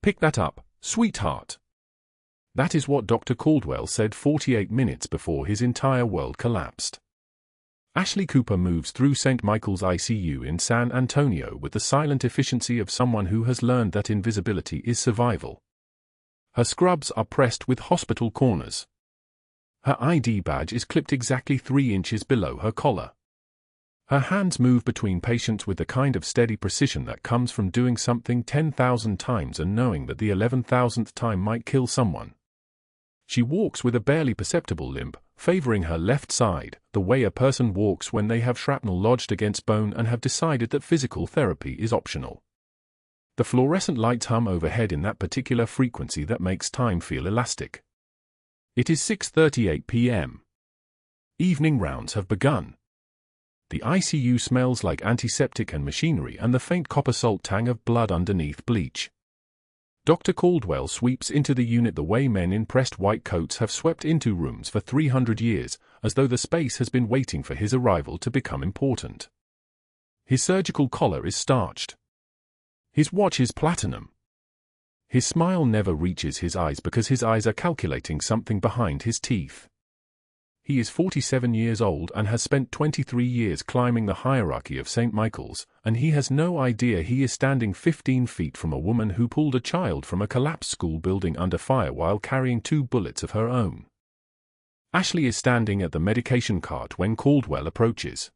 Pick that up, sweetheart. That is what Dr. Caldwell said 48 minutes before his entire world collapsed. Ashley Cooper moves through St. Michael's ICU in San Antonio with the silent efficiency of someone who has learned that invisibility is survival. Her scrubs are pressed with hospital corners. Her ID badge is clipped exactly 3 inches below her collar. Her hands move between patients with the kind of steady precision that comes from doing something 10,000 times and knowing that the 11,000th time might kill someone. She walks with a barely perceptible limp, favoring her left side, the way a person walks when they have shrapnel lodged against bone and have decided that physical therapy is optional. The fluorescent lights hum overhead in that particular frequency that makes time feel elastic. It is 6:38 p.m. Evening rounds have begun. The ICU smells like antiseptic and machinery and the faint copper salt tang of blood underneath bleach. Dr. Caldwell sweeps into the unit the way men in pressed white coats have swept into rooms for 300 years, as though the space has been waiting for his arrival to become important. His surgical collar is starched. His watch is platinum. His smile never reaches his eyes because his eyes are calculating something behind his teeth. He is 47 years old and has spent 23 years climbing the hierarchy of St. Michael's, and he has no idea he is standing 15 feet from a woman who pulled a child from a collapsed school building under fire while carrying 2 bullets of her own. Ashley is standing at the medication cart when Caldwell approaches.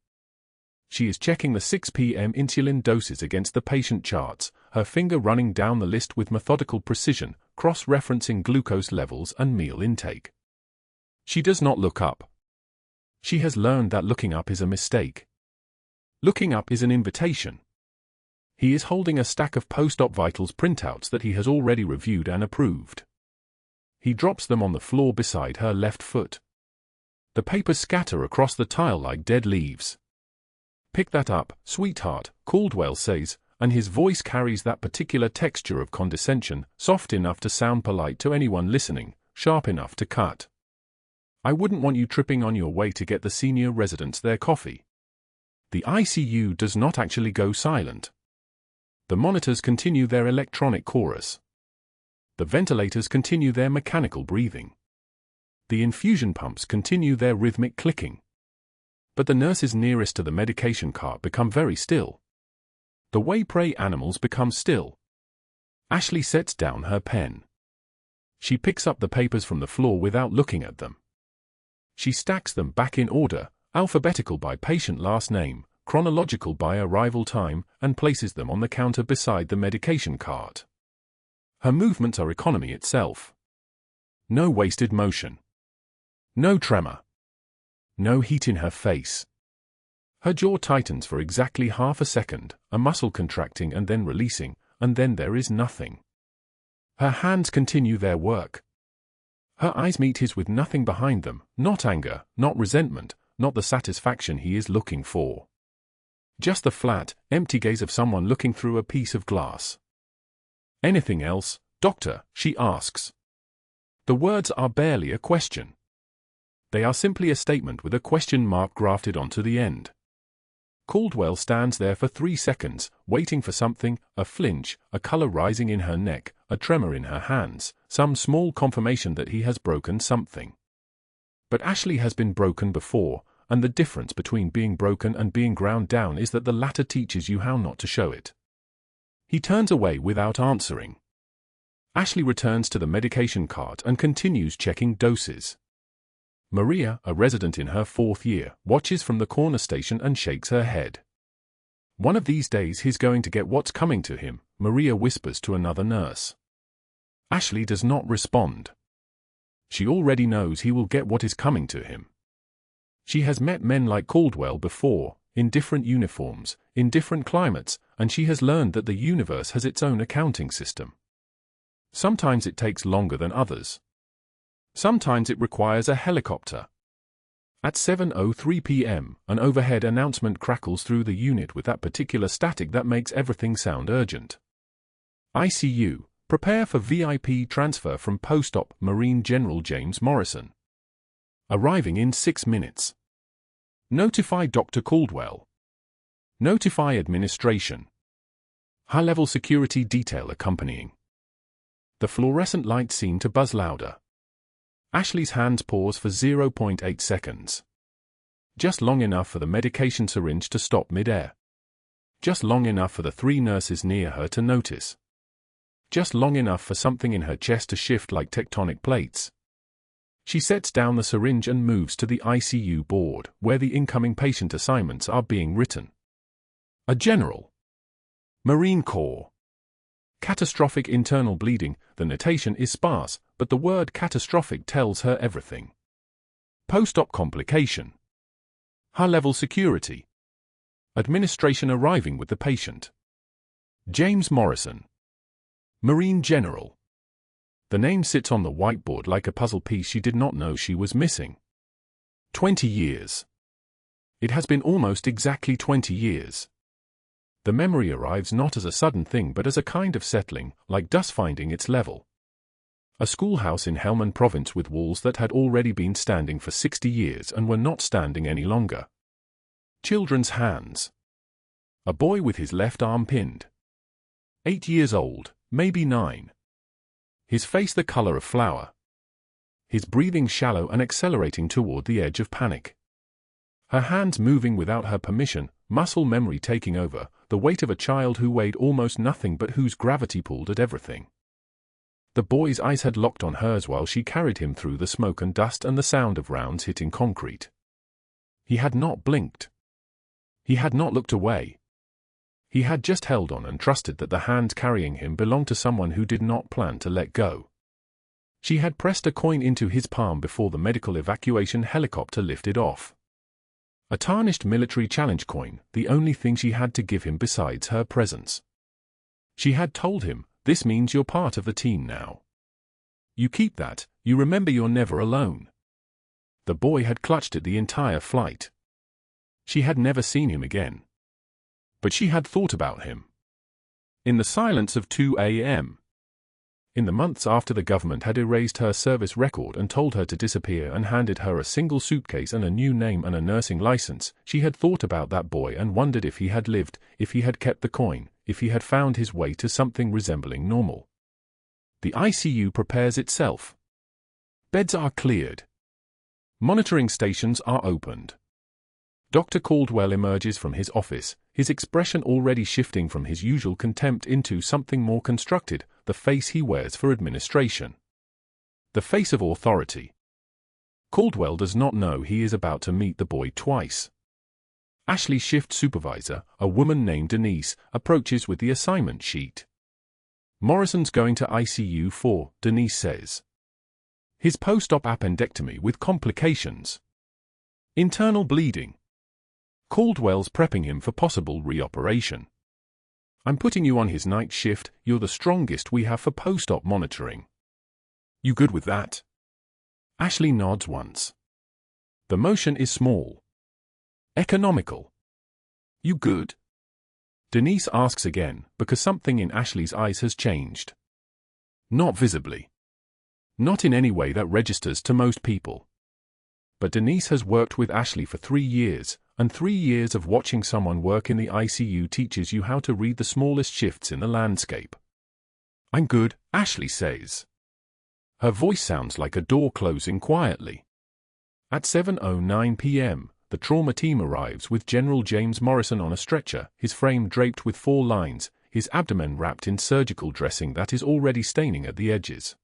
She is checking the 6 p.m. insulin doses against the patient charts, her finger running down the list with methodical precision, cross-referencing glucose levels and meal intake. She does not look up. She has learned that looking up is a mistake. Looking up is an invitation. He is holding a stack of post-op vitals printouts that he has already reviewed and approved. He drops them on the floor beside her left foot. The papers scatter across the tile like dead leaves. Pick that up, sweetheart, Caldwell says, and his voice carries that particular texture of condescension, soft enough to sound polite to anyone listening, sharp enough to cut. I wouldn't want you tripping on your way to get the senior residents their coffee. The ICU does not actually go silent. The monitors continue their electronic chorus. The ventilators continue their mechanical breathing. The infusion pumps continue their rhythmic clicking. But the nurses nearest to the medication cart become very still. The way prey animals become still. Ashley sets down her pen. She picks up the papers from the floor without looking at them. She stacks them back in order, alphabetical by patient last name, chronological by arrival time, and places them on the counter beside the medication cart. Her movements are economy itself. No wasted motion. No tremor. No heat in her face. Her jaw tightens for exactly half a second, a muscle contracting and then releasing, and then there is nothing. Her hands continue their work. Her eyes meet his with nothing behind them, not anger, not resentment, not the satisfaction he is looking for. Just the flat, empty gaze of someone looking through a piece of glass. Anything else, doctor? She asks. The words are barely a question. They are simply a statement with a question mark grafted onto the end. Caldwell stands there for 3 seconds, waiting for something, a flinch, a color rising in her neck, a tremor in her hands, some small confirmation that he has broken something. But Ashley has been broken before, and the difference between being broken and being ground down is that the latter teaches you how not to show it. He turns away without answering. Ashley returns to the medication cart and continues checking doses. Maria, a resident in her 4th year, watches from the corner station and shakes her head. One of these days he's going to get what's coming to him, Maria whispers to another nurse. Ashley does not respond. She already knows he will get what is coming to him. She has met men like Caldwell before, in different uniforms, in different climates, and she has learned that the universe has its own accounting system. Sometimes it takes longer than others. Sometimes it requires a helicopter. At 7:03 p.m., an overhead announcement crackles through the unit with that particular static that makes everything sound urgent. ICU, prepare for VIP transfer from post-op Marine General James Morrison. Arriving in 6 minutes. Notify Dr. Caldwell. Notify administration. High-level security detail accompanying. The fluorescent lights seem to buzz louder. Ashley's hands pause for 0.8 seconds. Just long enough for the medication syringe to stop mid-air. Just long enough for the 3 nurses near her to notice. Just long enough for something in her chest to shift like tectonic plates. She sets down the syringe and moves to the ICU board, where the incoming patient assignments are being written. A general. Marine Corps. Catastrophic internal bleeding. The notation is sparse, but the word catastrophic tells her everything. Post-op complication. High-level security. Administration arriving with the patient. James Morrison. Marine General. The name sits on the whiteboard like a puzzle piece she did not know she was missing. 20 years. It has been almost exactly 20 years. The memory arrives not as a sudden thing but as a kind of settling, like dust finding its level. A schoolhouse in Helmand province with walls that had already been standing for 60 years and were not standing any longer. Children's hands. A boy with his left arm pinned. 8 years old, maybe 9. His face the color of flour. His breathing shallow and accelerating toward the edge of panic. Her hands moving without her permission, muscle memory taking over, the weight of a child who weighed almost nothing but whose gravity pulled at everything. The boy's eyes had locked on hers while she carried him through the smoke and dust and the sound of rounds hitting concrete. He had not blinked. He had not looked away. He had just held on and trusted that the hand carrying him belonged to someone who did not plan to let go. She had pressed a coin into his palm before the medical evacuation helicopter lifted off. A tarnished military challenge coin, the only thing she had to give him besides her presence. She had told him, "This means you're part of the team now. You keep that, you remember you're never alone." The boy had clutched it the entire flight. She had never seen him again. But she had thought about him. In the silence of 2 a.m. In the months after the government had erased her service record and told her to disappear and handed her a single suitcase and a new name and a nursing license, she had thought about that boy and wondered if he had lived, if he had kept the coin, if he had found his way to something resembling normal. The ICU prepares itself. Beds are cleared. Monitoring stations are opened. Dr. Caldwell emerges from his office, his expression already shifting from his usual contempt into something more constructed, the face he wears for administration. The face of authority. Caldwell does not know he is about to meet the boy twice. Ashley's shift supervisor, a woman named Denise, approaches with the assignment sheet. Morrison's going to ICU 4, Denise says. His post-op appendectomy with complications. Internal bleeding. Caldwell's prepping him for possible reoperation. I'm putting you on his night shift, you're the strongest we have for post-op monitoring. You good with that? Ashley nods once. The motion is small. Economical. You good? Denise asks again, because something in Ashley's eyes has changed. Not visibly. Not in any way that registers to most people. But Denise has worked with Ashley for 3 years, and 3 years of watching someone work in the ICU teaches you how to read the smallest shifts in the landscape. I'm good, Ashley says. Her voice sounds like a door closing quietly. At 7:09 p.m., the trauma team arrives with General James Morrison on a stretcher, his frame draped with 4 lines, his abdomen wrapped in surgical dressing that is already staining at the edges.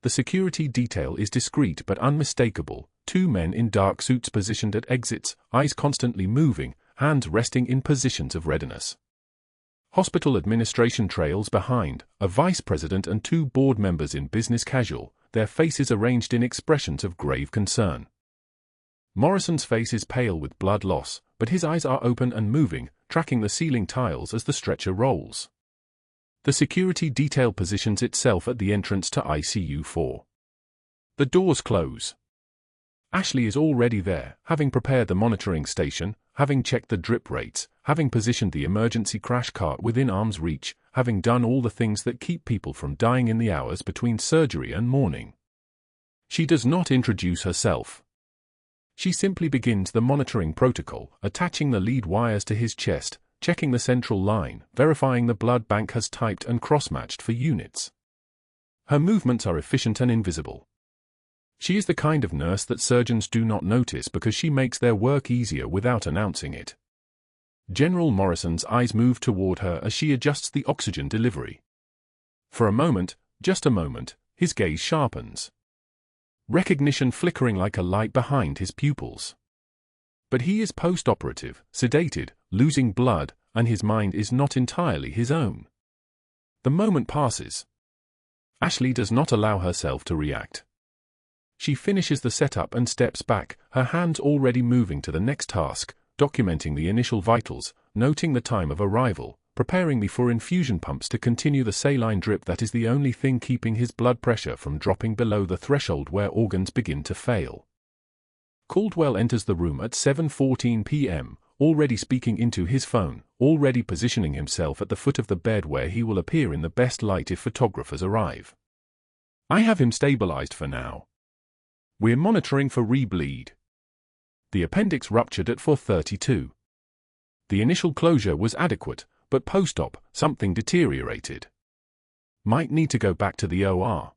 The security detail is discreet but unmistakable, 2 men in dark suits positioned at exits, eyes constantly moving, hands resting in positions of readiness. Hospital administration trails behind, a vice president and 2 board members in business casual, their faces arranged in expressions of grave concern. Morrison's face is pale with blood loss, but his eyes are open and moving, tracking the ceiling tiles as the stretcher rolls. The security detail positions itself at the entrance to ICU 4. The doors close. Ashley is already there, having prepared the monitoring station, having checked the drip rates, having positioned the emergency crash cart within arm's reach, having done all the things that keep people from dying in the hours between surgery and morning. She does not introduce herself. She simply begins the monitoring protocol, attaching the lead wires to his chest, checking the central line, verifying the blood bank has typed and cross-matched for units. Her movements are efficient and invisible. She is the kind of nurse that surgeons do not notice because she makes their work easier without announcing it. General Morrison's eyes move toward her as she adjusts the oxygen delivery. For a moment, just a moment, his gaze sharpens. Recognition flickering like a light behind his pupils. But he is post-operative, sedated, losing blood, and his mind is not entirely his own. The moment passes. Ashley does not allow herself to react. She finishes the setup and steps back, her hands already moving to the next task, documenting the initial vitals, noting the time of arrival, preparing me for infusion pumps to continue the saline drip that is the only thing keeping his blood pressure from dropping below the threshold where organs begin to fail. Caldwell enters the room at 7:14 p.m., already speaking into his phone, already positioning himself at the foot of the bed where he will appear in the best light if photographers arrive. I have him stabilized for now. We're monitoring for rebleed. The appendix ruptured at 4:32. The initial closure was adequate, but post-op, something deteriorated. Might need to go back to the OR.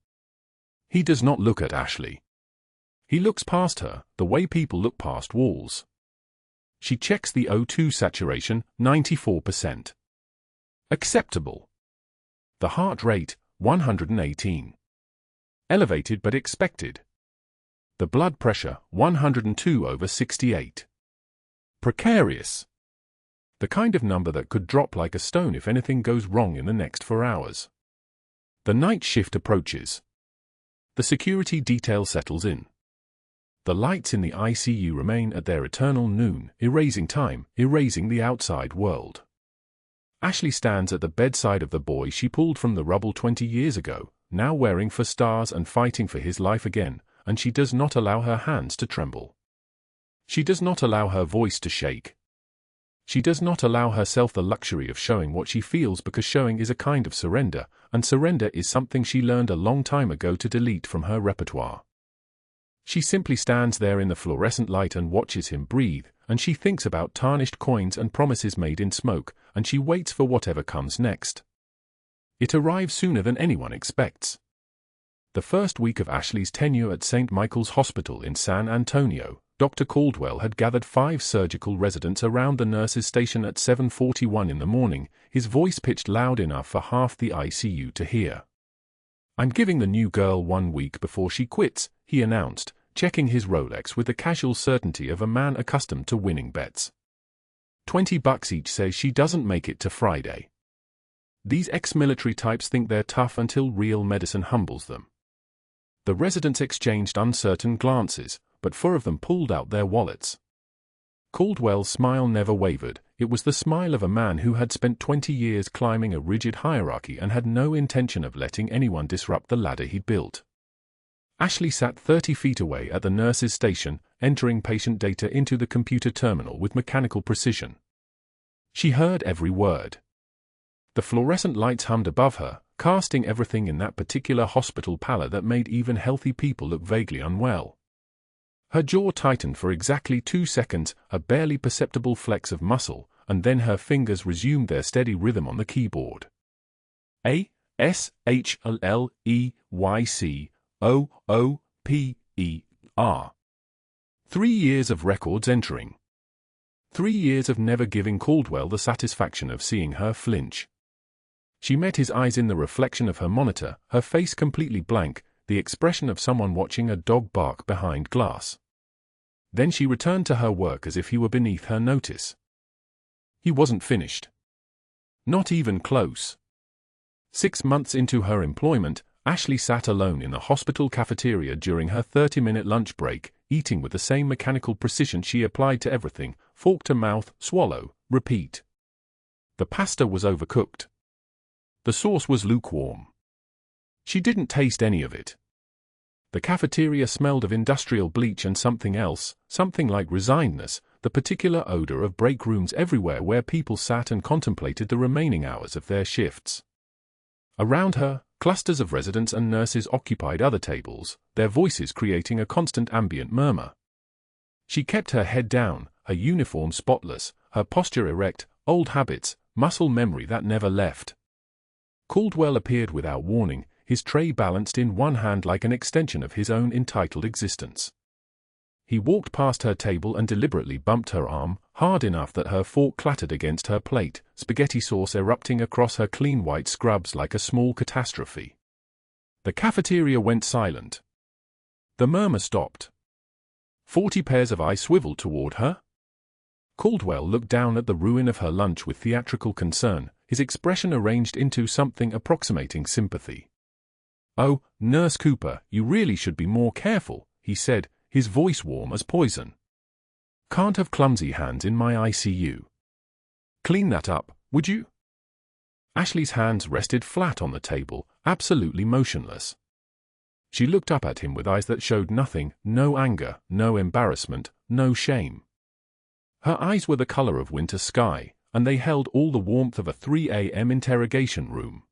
He does not look at Ashley. He looks past her, the way people look past walls. She checks the O2 saturation, 94%. Acceptable. The heart rate, 118. Elevated but expected. The blood pressure, 102/68. Precarious. The kind of number that could drop like a stone if anything goes wrong in the next 4 hours. The night shift approaches. The security detail settles in. The lights in the ICU remain at their eternal noon, erasing time, erasing the outside world. Ashley stands at the bedside of the boy she pulled from the rubble 20 years ago, now wearing for stars and fighting for his life again, and she does not allow her hands to tremble. She does not allow her voice to shake. She does not allow herself the luxury of showing what she feels because showing is a kind of surrender, and surrender is something she learned a long time ago to delete from her repertoire. She simply stands there in the fluorescent light and watches him breathe, and she thinks about tarnished coins and promises made in smoke, and she waits for whatever comes next. It arrives sooner than anyone expects. The first week of Ashley's tenure at St. Michael's Hospital in San Antonio, Dr. Caldwell had gathered 5 surgical residents around the nurse's station at 7:41 in the morning, his voice pitched loud enough for half the ICU to hear. "I'm giving the new girl 1 week before she quits," he announced, checking his Rolex with the casual certainty of a man accustomed to winning bets. $20 each says she doesn't make it to Friday. These ex-military types think they're tough until real medicine humbles them. The residents exchanged uncertain glances, but 4 of them pulled out their wallets. Caldwell's smile never wavered. It was the smile of a man who had spent 20 years climbing a rigid hierarchy and had no intention of letting anyone disrupt the ladder he'd built. Ashley sat 30 feet away at the nurse's station, entering patient data into the computer terminal with mechanical precision. She heard every word. The fluorescent lights hummed above her, casting everything in that particular hospital pallor that made even healthy people look vaguely unwell. Her jaw tightened for exactly 2 seconds, a barely perceptible flex of muscle, and then her fingers resumed their steady rhythm on the keyboard. ASHLEYCOOPER. 3 years of records entering. 3 years of never giving Caldwell the satisfaction of seeing her flinch. She met his eyes in the reflection of her monitor, her face completely blank, the expression of someone watching a dog bark behind glass. Then she returned to her work as if he were beneath her notice. He wasn't finished. Not even close. 6 months into her employment, Ashley sat alone in the hospital cafeteria during her 30-minute lunch break, eating with the same mechanical precision she applied to everything: fork to mouth, swallow, repeat. The pasta was overcooked. The sauce was lukewarm. She didn't taste any of it. The cafeteria smelled of industrial bleach and something else, something like resignedness, the particular odor of break rooms everywhere where people sat and contemplated the remaining hours of their shifts. Around her, clusters of residents and nurses occupied other tables, their voices creating a constant ambient murmur. She kept her head down, her uniform spotless, her posture erect, old habits, muscle memory that never left. Caldwell appeared without warning, his tray balanced in one hand like an extension of his own entitled existence. He walked past her table and deliberately bumped her arm, hard enough that her fork clattered against her plate, spaghetti sauce erupting across her clean white scrubs like a small catastrophe. The cafeteria went silent. The murmur stopped. 40 pairs of eyes swiveled toward her. Caldwell looked down at the ruin of her lunch with theatrical concern, his expression arranged into something approximating sympathy. "Oh, Nurse Cooper, you really should be more careful," he said, his voice warm as poison. "Can't have clumsy hands in my ICU. Clean that up, would you?" Ashley's hands rested flat on the table, absolutely motionless. She looked up at him with eyes that showed nothing, no anger, no embarrassment, no shame. Her eyes were the color of winter sky, and they held all the warmth of a 3 a.m. interrogation room.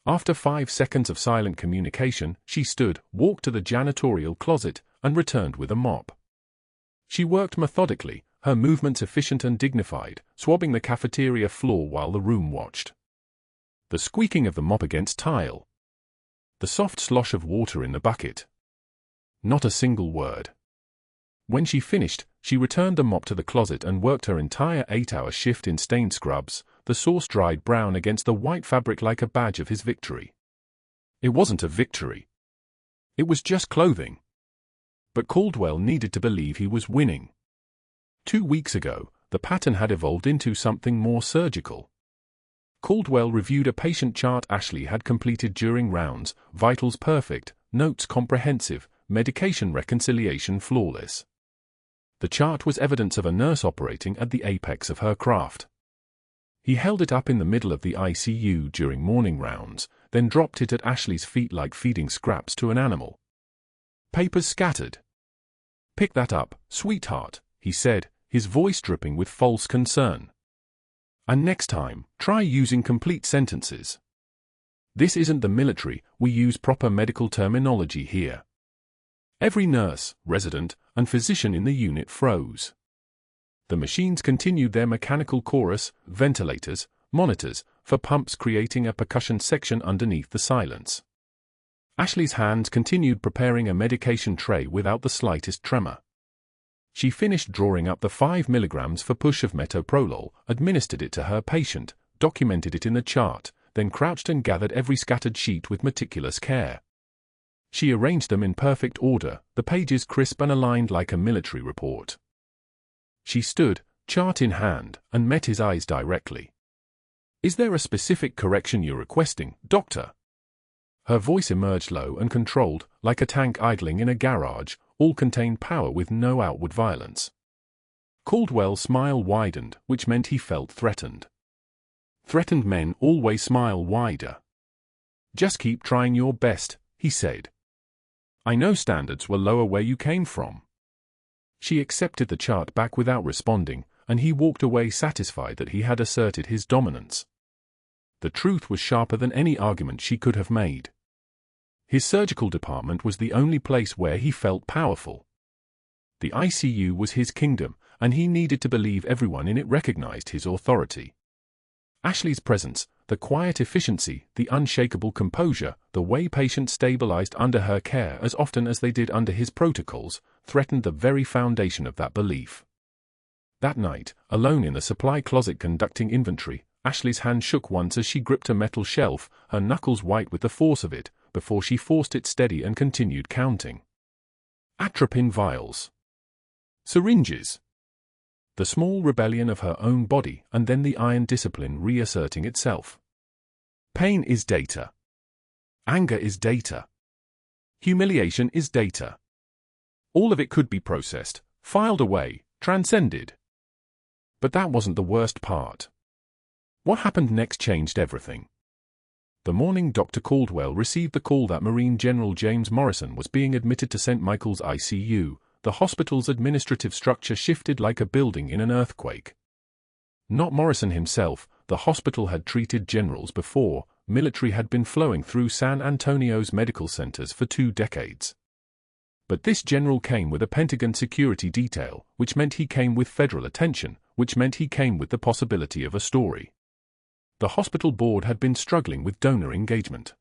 After 5 seconds of silent communication, she stood, walked to the janitorial closet, and returned with a mop. She worked methodically, her movements efficient and dignified, swabbing the cafeteria floor while the room watched. The squeaking of the mop against tile. The soft slosh of water in the bucket. Not a single word. When she finished, she returned the mop to the closet and worked her entire 8-hour shift in stained scrubs, the sauce dried brown against the white fabric like a badge of his victory. It wasn't a victory. It was just clothing. But Caldwell needed to believe he was winning. 2 weeks ago, the pattern had evolved into something more surgical. Caldwell reviewed a patient chart Ashley had completed during rounds, vitals perfect, notes comprehensive, medication reconciliation flawless. The chart was evidence of a nurse operating at the apex of her craft. He held it up in the middle of the ICU during morning rounds, then dropped it at Ashley's feet like feeding scraps to an animal. Papers scattered. "Pick that up, sweetheart," he said, his voice dripping with false concern. "And next time, try using complete sentences. This isn't the military, we use proper medical terminology here." Every nurse, resident, and physician in the unit froze. The machines continued their mechanical chorus, ventilators, monitors, for pumps creating a percussion section underneath the silence. Ashley's hands continued preparing a medication tray without the slightest tremor. She finished drawing up the 5 milligrams for push of metoprolol, administered it to her patient, documented it in the chart, then crouched and gathered every scattered sheet with meticulous care. She arranged them in perfect order, the pages crisp and aligned like a military report. She stood, chart in hand, and met his eyes directly. "Is there a specific correction you're requesting, doctor?" Her voice emerged low and controlled, like a tank idling in a garage, all contained power with no outward violence. Caldwell's smile widened, which meant he felt threatened. Threatened men always smile wider. "Just keep trying your best," he said. "I know standards were lower where you came from." She accepted the chart back without responding, and he walked away satisfied that he had asserted his dominance. The truth was sharper than any argument she could have made. His surgical department was the only place where he felt powerful. The ICU was his kingdom, and he needed to believe everyone in it recognized his authority. Ashley's presence, the quiet efficiency, the unshakable composure, the way patients stabilized under her care as often as they did under his protocols, threatened the very foundation of that belief. That night, alone in the supply closet conducting inventory, Ashley's hand shook once as she gripped a metal shelf, her knuckles white with the force of it, before she forced it steady and continued counting. Atropine vials. Syringes. The small rebellion of her own body, and then the iron discipline reasserting itself. Pain is data. Anger is data. Humiliation is data. All of it could be processed, filed away, transcended. But that wasn't the worst part. What happened next changed everything. The morning Dr. Caldwell received the call that Marine General James Morrison was being admitted to St. Michael's ICU, the hospital's administrative structure shifted like a building in an earthquake. Not Morrison himself, the hospital had treated generals before, military had been flowing through San Antonio's medical centers for 2 decades. But this general came with a Pentagon security detail, which meant he came with federal attention, which meant he came with the possibility of a story. The hospital board had been struggling with donor engagement.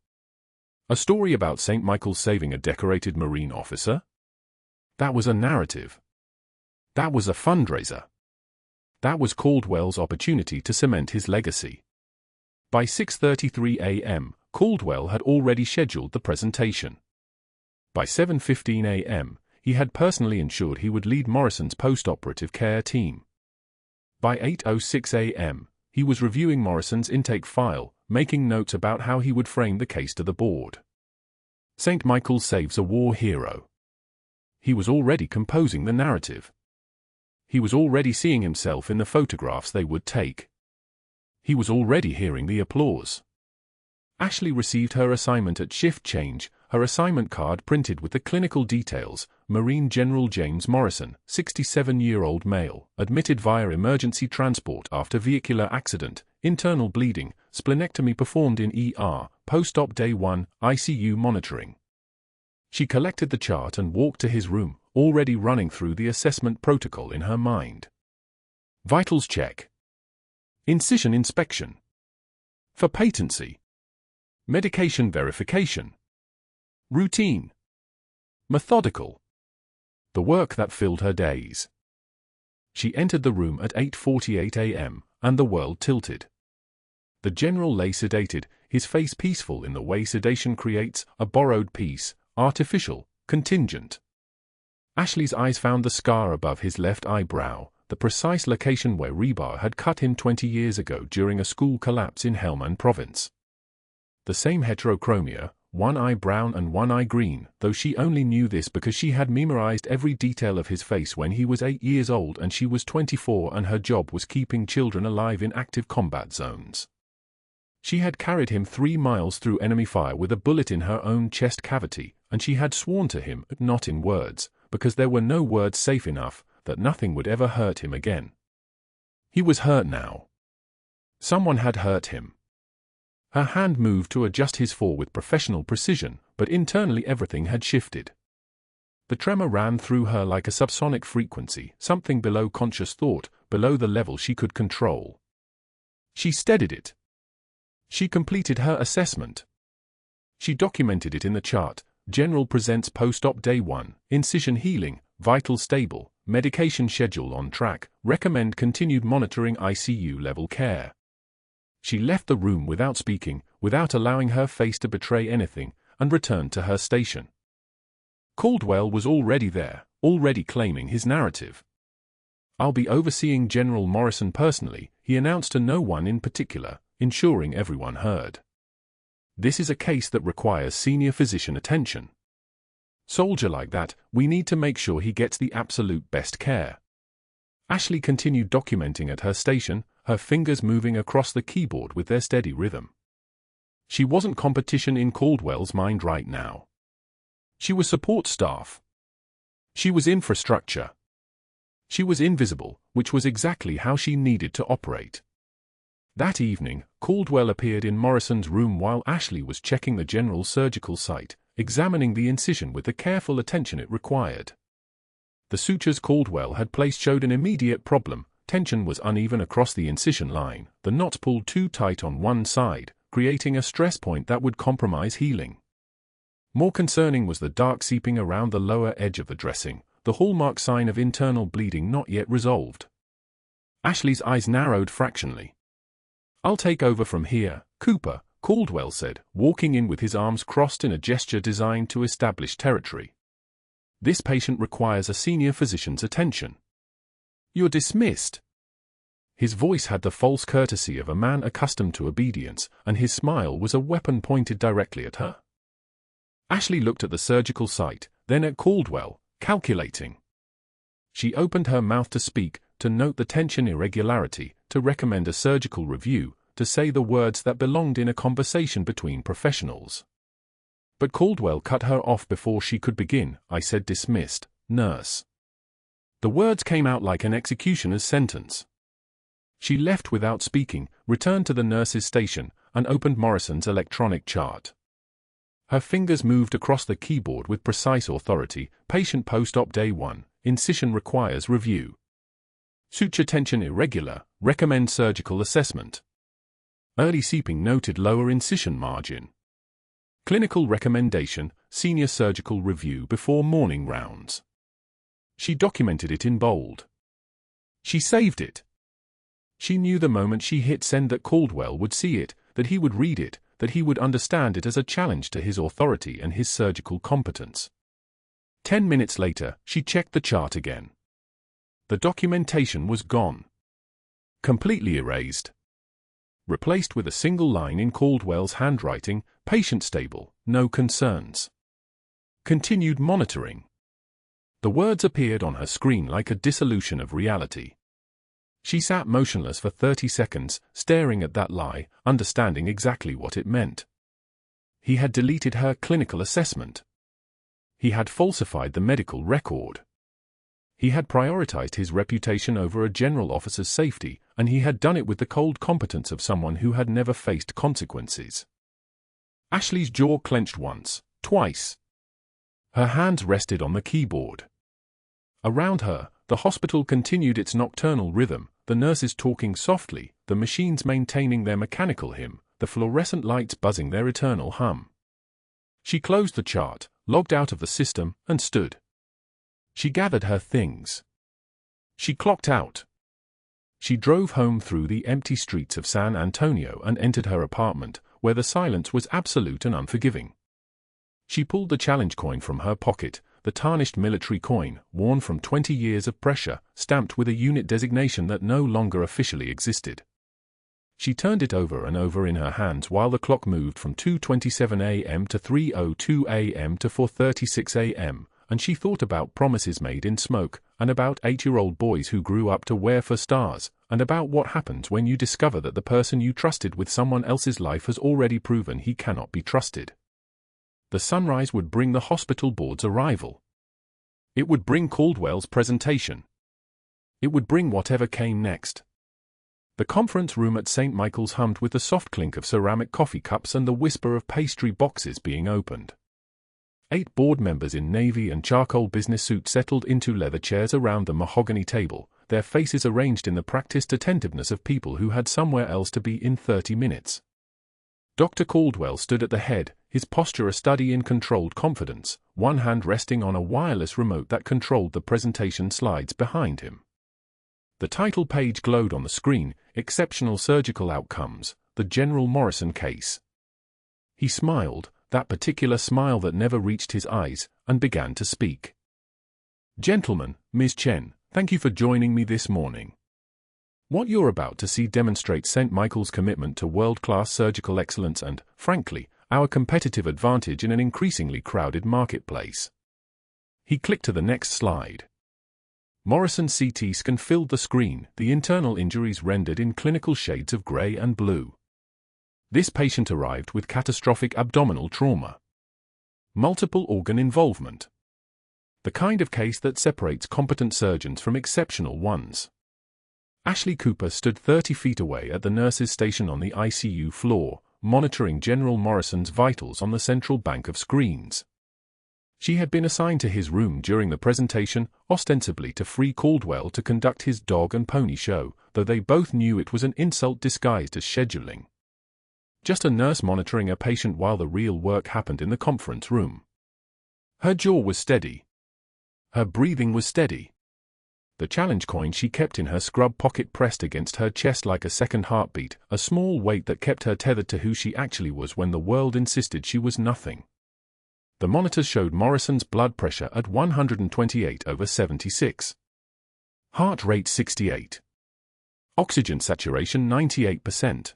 A story about St. Michael's saving a decorated Marine officer? That was a narrative. That was a fundraiser. That was Caldwell's opportunity to cement his legacy. By 6:33 a.m., Caldwell had already scheduled the presentation. By 7:15 a.m., he had personally ensured he would lead Morrison's post-operative care team. By 8:06 a.m., he was reviewing Morrison's intake file, making notes about how he would frame the case to the board. St. Michael's saves a war hero. He was already composing the narrative. He was already seeing himself in the photographs they would take. He was already hearing the applause. Ashley received her assignment at shift change, her assignment card printed with the clinical details: Marine General James Morrison, 67-year-old male, admitted via emergency transport after vehicular accident, internal bleeding, splenectomy performed in ER, post-op day 1, ICU monitoring. She collected the chart and walked to his room, already running through the assessment protocol in her mind. Vitals check. Incision inspection. For patency. Medication verification. Routine. Methodical. The work that filled her days. She entered the room at 8:48 a.m., and the world tilted. The general lay sedated, his face peaceful in the way sedation creates, a borrowed peace, artificial, contingent. Ashley's eyes found the scar above his left eyebrow, the precise location where rebar had cut him 20 years ago during a school collapse in Helmand Province. The same heterochromia, one eye brown and one eye green, though she only knew this because she had memorized every detail of his face when he was 8 years old and she was 24 and her job was keeping children alive in active combat zones. She had carried him 3 miles through enemy fire with a bullet in her own chest cavity, and she had sworn to him, not in words, because there were no words safe enough, that nothing would ever hurt him again. He was hurt now. Someone had hurt him. Her hand moved to adjust his fall with professional precision, but internally everything had shifted. The tremor ran through her like a subsonic frequency, something below conscious thought, below the level she could control. She steadied it. She completed her assessment. She documented it in the chart: General presents post-op day 1, incision healing, vital stable, medication schedule on track, recommend continued monitoring ICU level care. She left the room without speaking, without allowing her face to betray anything, and returned to her station. Caldwell was already there, already claiming his narrative. "I'll be overseeing General Morrison personally," he announced to no one in particular, ensuring everyone heard. "This is a case that requires senior physician attention. Soldier like that, we need to make sure he gets the absolute best care." Ashley continued documenting at her station, her fingers moving across the keyboard with their steady rhythm. She wasn't competition in Caldwell's mind right now. She was support staff. She was infrastructure. She was invisible, which was exactly how she needed to operate. That evening, Caldwell appeared in Morrison's room while Ashley was checking the general surgical site, examining the incision with the careful attention it required. The sutures Caldwell had placed showed an immediate problem: tension was uneven across the incision line, the knots pulled too tight on one side, creating a stress point that would compromise healing. More concerning was the dark seeping around the lower edge of the dressing, the hallmark sign of internal bleeding not yet resolved. Ashley's eyes narrowed fractionally. "I'll take over from here, Cooper," Caldwell said, walking in with his arms crossed in a gesture designed to establish territory. "This patient requires a senior physician's attention." "You're dismissed." His voice had the false courtesy of a man accustomed to obedience, and his smile was a weapon pointed directly at her. Ashley looked at the surgical site, then at Caldwell, calculating. She opened her mouth to speak, to note the tension irregularity, to recommend a surgical review, to say the words that belonged in a conversation between professionals. But Caldwell cut her off before she could begin. "I said dismissed, nurse." The words came out like an executioner's sentence. She left without speaking, returned to the nurse's station, and opened Morrison's electronic chart. Her fingers moved across the keyboard with precise authority: patient post-op day 1, incision requires review. Suture tension irregular, recommend surgical assessment. Early seeping noted lower incision margin. Clinical recommendation, senior surgical review before morning rounds. She documented it in bold. She saved it. She knew the moment she hit send that Caldwell would see it, that he would read it, that he would understand it as a challenge to his authority and his surgical competence. 10 minutes later, she checked the chart again. The documentation was gone. Completely erased. Replaced with a single line in Caldwell's handwriting, patient stable, no concerns. Continued monitoring. The words appeared on her screen like a dissolution of reality. She sat motionless for 30 seconds, staring at that lie, understanding exactly what it meant. He had deleted her clinical assessment. He had falsified the medical record. He had prioritized his reputation over a general officer's safety, and he had done it with the cold competence of someone who had never faced consequences. Ashley's jaw clenched once, twice. Her hands rested on the keyboard. Around her, the hospital continued its nocturnal rhythm, the nurses talking softly, the machines maintaining their mechanical hymn, the fluorescent lights buzzing their eternal hum. She closed the chart, logged out of the system, and stood. She gathered her things. She clocked out. She drove home through the empty streets of San Antonio and entered her apartment, where the silence was absolute and unforgiving. She pulled the challenge coin from her pocket, the tarnished military coin, worn from 20 years of pressure, stamped with a unit designation that no longer officially existed. She turned it over and over in her hands while the clock moved from 2:27 a.m. to 3:02 a.m. to 4:36 a.m., and she thought about promises made in smoke, and about 8-year-old boys who grew up to wear for stars, and about what happens when you discover that the person you trusted with someone else's life has already proven he cannot be trusted. The sunrise would bring the hospital board's arrival. It would bring Caldwell's presentation. It would bring whatever came next. The conference room at St. Michael's hummed with the soft clink of ceramic coffee cups and the whisper of pastry boxes being opened. 8 board members in navy and charcoal business suits settled into leather chairs around the mahogany table, their faces arranged in the practiced attentiveness of people who had somewhere else to be in 30 minutes. Dr. Caldwell stood at the head, his posture a study in controlled confidence, one hand resting on a wireless remote that controlled the presentation slides behind him. The title page glowed on the screen, Exceptional Surgical Outcomes, the General Morrison Case. He smiled, that particular smile that never reached his eyes, and began to speak. Gentlemen, Ms. Chen, thank you for joining me this morning. What you're about to see demonstrates St. Michael's commitment to world-class surgical excellence and, frankly, our competitive advantage in an increasingly crowded marketplace. He clicked to the next slide. Morrison CT scan filled the screen, the internal injuries rendered in clinical shades of grey and blue. This patient arrived with catastrophic abdominal trauma. Multiple organ involvement. The kind of case that separates competent surgeons from exceptional ones. Ashley Cooper stood 30 feet away at the nurse's station on the ICU floor, monitoring General Morrison's vitals on the central bank of screens. She had been assigned to his room during the presentation, ostensibly to free Caldwell to conduct his dog and pony show, though they both knew it was an insult disguised as scheduling. Just a nurse monitoring a patient while the real work happened in the conference room. Her jaw was steady. Her breathing was steady. The challenge coin she kept in her scrub pocket pressed against her chest like a second heartbeat, a small weight that kept her tethered to who she actually was when the world insisted she was nothing. The monitors showed Morrison's blood pressure at 128/76. Heart rate 68. Oxygen saturation 98%.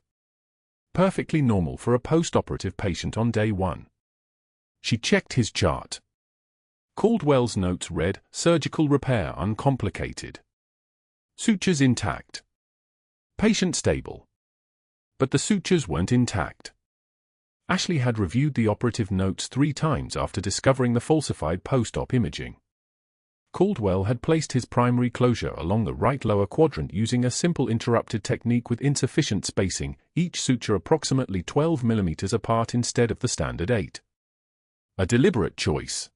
Perfectly normal for a post-operative patient on day 1. She checked his chart. Caldwell's notes read, surgical repair uncomplicated. Sutures intact. Patient stable. But the sutures weren't intact. Ashley had reviewed the operative notes 3 times after discovering the falsified post-op imaging. Caldwell had placed his primary closure along the right lower quadrant using a simple interrupted technique with insufficient spacing, each suture approximately 12 mm apart instead of the standard 8. A deliberate choice.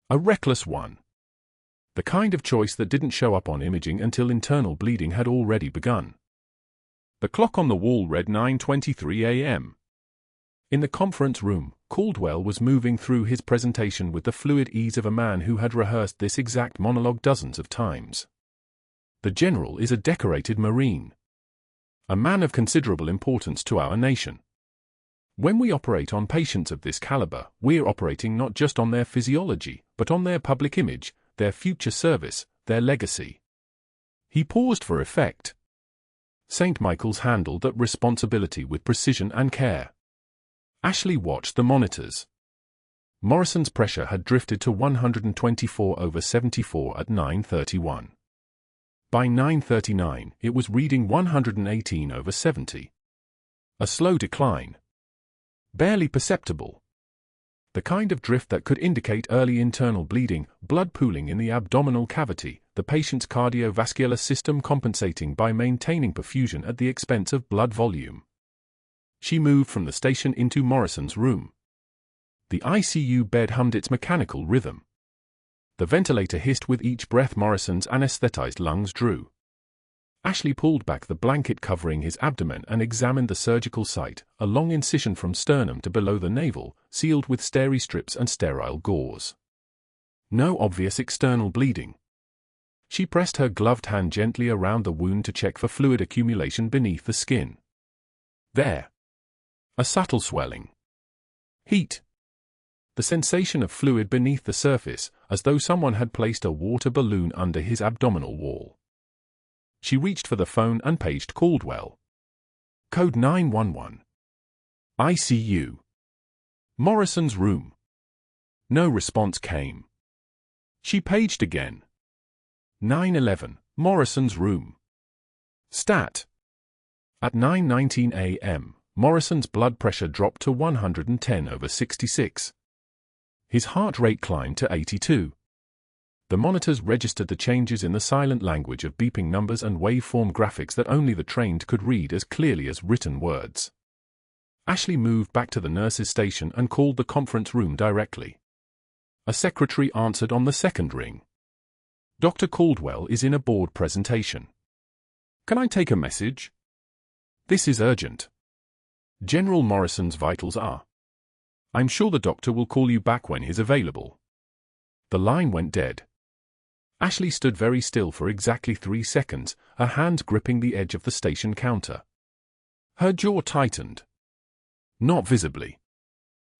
A reckless one. The kind of choice that didn't show up on imaging until internal bleeding had already begun. The clock on the wall read 9:23 a.m. In the conference room, Caldwell was moving through his presentation with the fluid ease of a man who had rehearsed this exact monologue dozens of times. The general is a decorated Marine, a man of considerable importance to our nation. When we operate on patients of this caliber, we're operating not just on their physiology, but on their public image, their future service, their legacy. He paused for effect. St. Michael's handled that responsibility with precision and care. Ashley watched the monitors. Morrison's pressure had drifted to 124/74 at 9:31. By 9:39, it was reading 118/70. A slow decline. Barely perceptible. The kind of drift that could indicate early internal bleeding, blood pooling in the abdominal cavity, the patient's cardiovascular system compensating by maintaining perfusion at the expense of blood volume. She moved from the station into Morrison's room. The ICU bed hummed its mechanical rhythm. The ventilator hissed with each breath Morrison's anesthetized lungs drew. Ashley pulled back the blanket covering his abdomen and examined the surgical site, a long incision from sternum to below the navel, sealed with steri strips and sterile gauze. No obvious external bleeding. She pressed her gloved hand gently around the wound to check for fluid accumulation beneath the skin. There. A subtle swelling. Heat. The sensation of fluid beneath the surface, as though someone had placed a water balloon under his abdominal wall. She reached for the phone and paged Caldwell. Code 911. ICU. Morrison's room. No response came. She paged again. 911, Morrison's room. Stat. At 9:19 a.m., Morrison's blood pressure dropped to 110/66. His heart rate climbed to 82. The monitors registered the changes in the silent language of beeping numbers and waveform graphics that only the trained could read as clearly as written words. Ashley moved back to the nurse's station and called the conference room directly. A secretary answered on the second ring. Dr. Caldwell is in a board presentation. Can I take a message? This is urgent. General Morrison's vitals are. I'm sure the doctor will call you back when he's available. The line went dead. Ashley stood very still for exactly 3 seconds, her hand gripping the edge of the station counter. Her jaw tightened. Not visibly.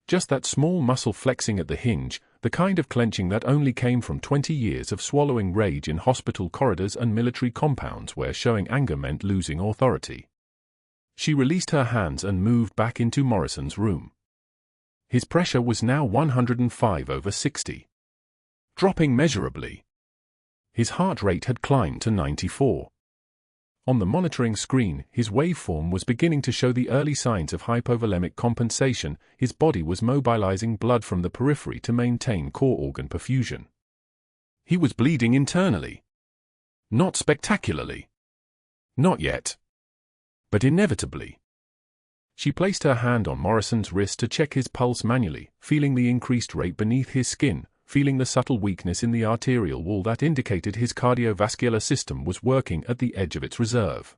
Just that small muscle flexing at the hinge, the kind of clenching that only came from 20 years of swallowing rage in hospital corridors and military compounds where showing anger meant losing authority. She released her hands and moved back into Morrison's room. His pressure was now 105/60. Dropping measurably. His heart rate had climbed to 94. On the monitoring screen, his waveform was beginning to show the early signs of hypovolemic compensation. His body was mobilizing blood from the periphery to maintain core organ perfusion. He was bleeding internally. Not spectacularly. Not yet. But inevitably. She placed her hand on Morrison's wrist to check his pulse manually, feeling the increased rate beneath his skin, feeling the subtle weakness in the arterial wall that indicated his cardiovascular system was working at the edge of its reserve.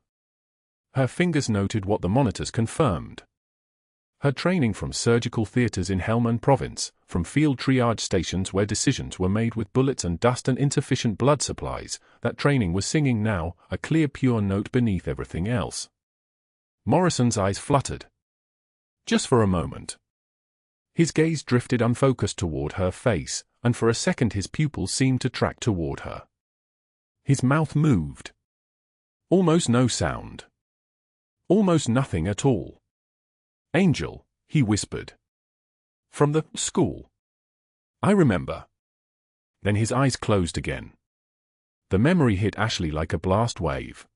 Her fingers noted what the monitors confirmed. Her training from surgical theaters in Helmand Province, from field triage stations where decisions were made with bullets and dust and insufficient blood supplies, that training was singing now, a clear pure note beneath everything else. Morrison's eyes fluttered. Just for a moment. His gaze drifted unfocused toward her face, and for a second his pupils seemed to track toward her. His mouth moved. Almost no sound. Almost nothing at all. Angel, he whispered. From the school. I remember. Then his eyes closed again. The memory hit Ashley like a blast wave.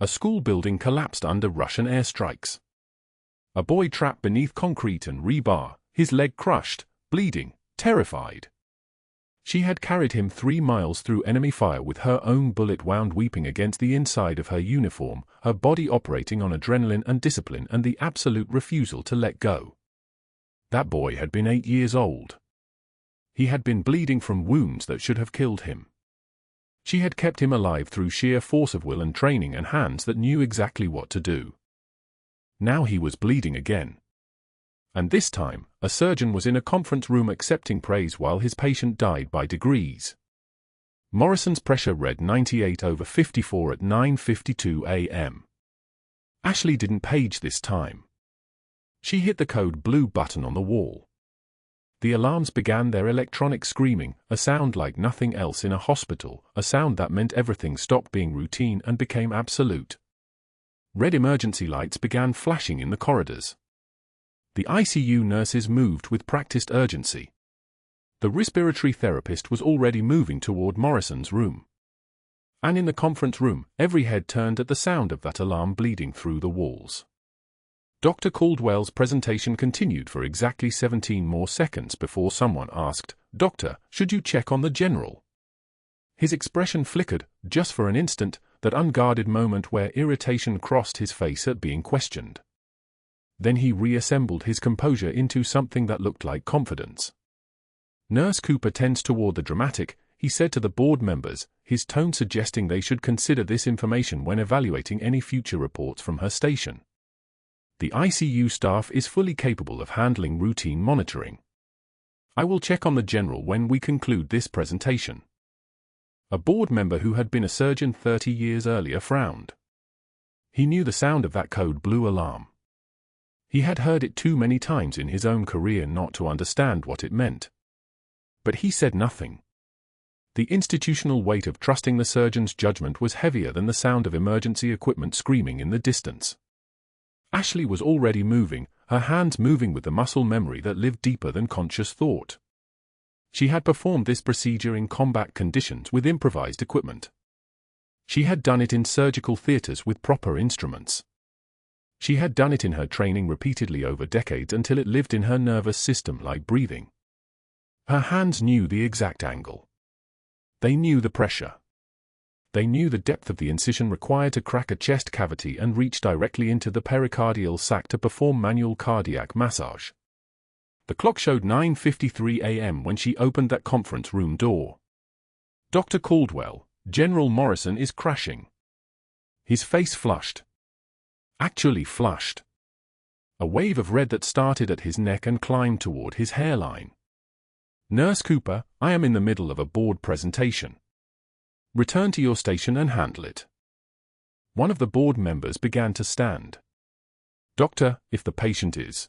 A school building collapsed under Russian airstrikes. A boy trapped beneath concrete and rebar, his leg crushed, bleeding, terrified. She had carried him 3 miles through enemy fire with her own bullet wound weeping against the inside of her uniform, her body operating on adrenaline and discipline and the absolute refusal to let go. That boy had been 8 years old. He had been bleeding from wounds that should have killed him. She had kept him alive through sheer force of will and training and hands that knew exactly what to do. Now he was bleeding again. And this time, a surgeon was in a conference room accepting praise while his patient died by degrees. Morrison's pressure read 98/54 at 9:52 a.m. Ashley didn't page this time. She hit the code blue button on the wall. The alarms began their electronic screaming, a sound like nothing else in a hospital, a sound that meant everything stopped being routine and became absolute. Red emergency lights began flashing in the corridors. The ICU nurses moved with practiced urgency. The respiratory therapist was already moving toward Morrison's room. And in the conference room, every head turned at the sound of that alarm bleeding through the walls. Dr. Caldwell's presentation continued for exactly 17 more seconds before someone asked, "Doctor, should you check on the general?" His expression flickered, just for an instant, that unguarded moment where irritation crossed his face at being questioned. Then he reassembled his composure into something that looked like confidence. "Nurse Cooper tends toward the dramatic," he said to the board members, his tone suggesting they should consider this information when evaluating any future reports from her station. "The ICU staff is fully capable of handling routine monitoring. I will check on the general when we conclude this presentation." A board member who had been a surgeon 30 years earlier frowned. He knew the sound of that code blue alarm. He had heard it too many times in his own career not to understand what it meant. But he said nothing. The institutional weight of trusting the surgeon's judgment was heavier than the sound of emergency equipment screaming in the distance. Ashley was already moving, her hands moving with the muscle memory that lived deeper than conscious thought. She had performed this procedure in combat conditions with improvised equipment. She had done it in surgical theaters with proper instruments. She had done it in her training repeatedly over decades until it lived in her nervous system like breathing. Her hands knew the exact angle. They knew the pressure. They knew the depth of the incision required to crack a chest cavity and reach directly into the pericardial sac to perform manual cardiac massage. The clock showed 9:53 a.m. when she opened that conference room door. "Dr. Caldwell, General Morrison is crashing." His face flushed. Actually flushed. A wave of red that started at his neck and climbed toward his hairline. "Nurse Cooper, I am in the middle of a board presentation. Return to your station and handle it." One of the board members began to stand. "Doctor, if the patient is..."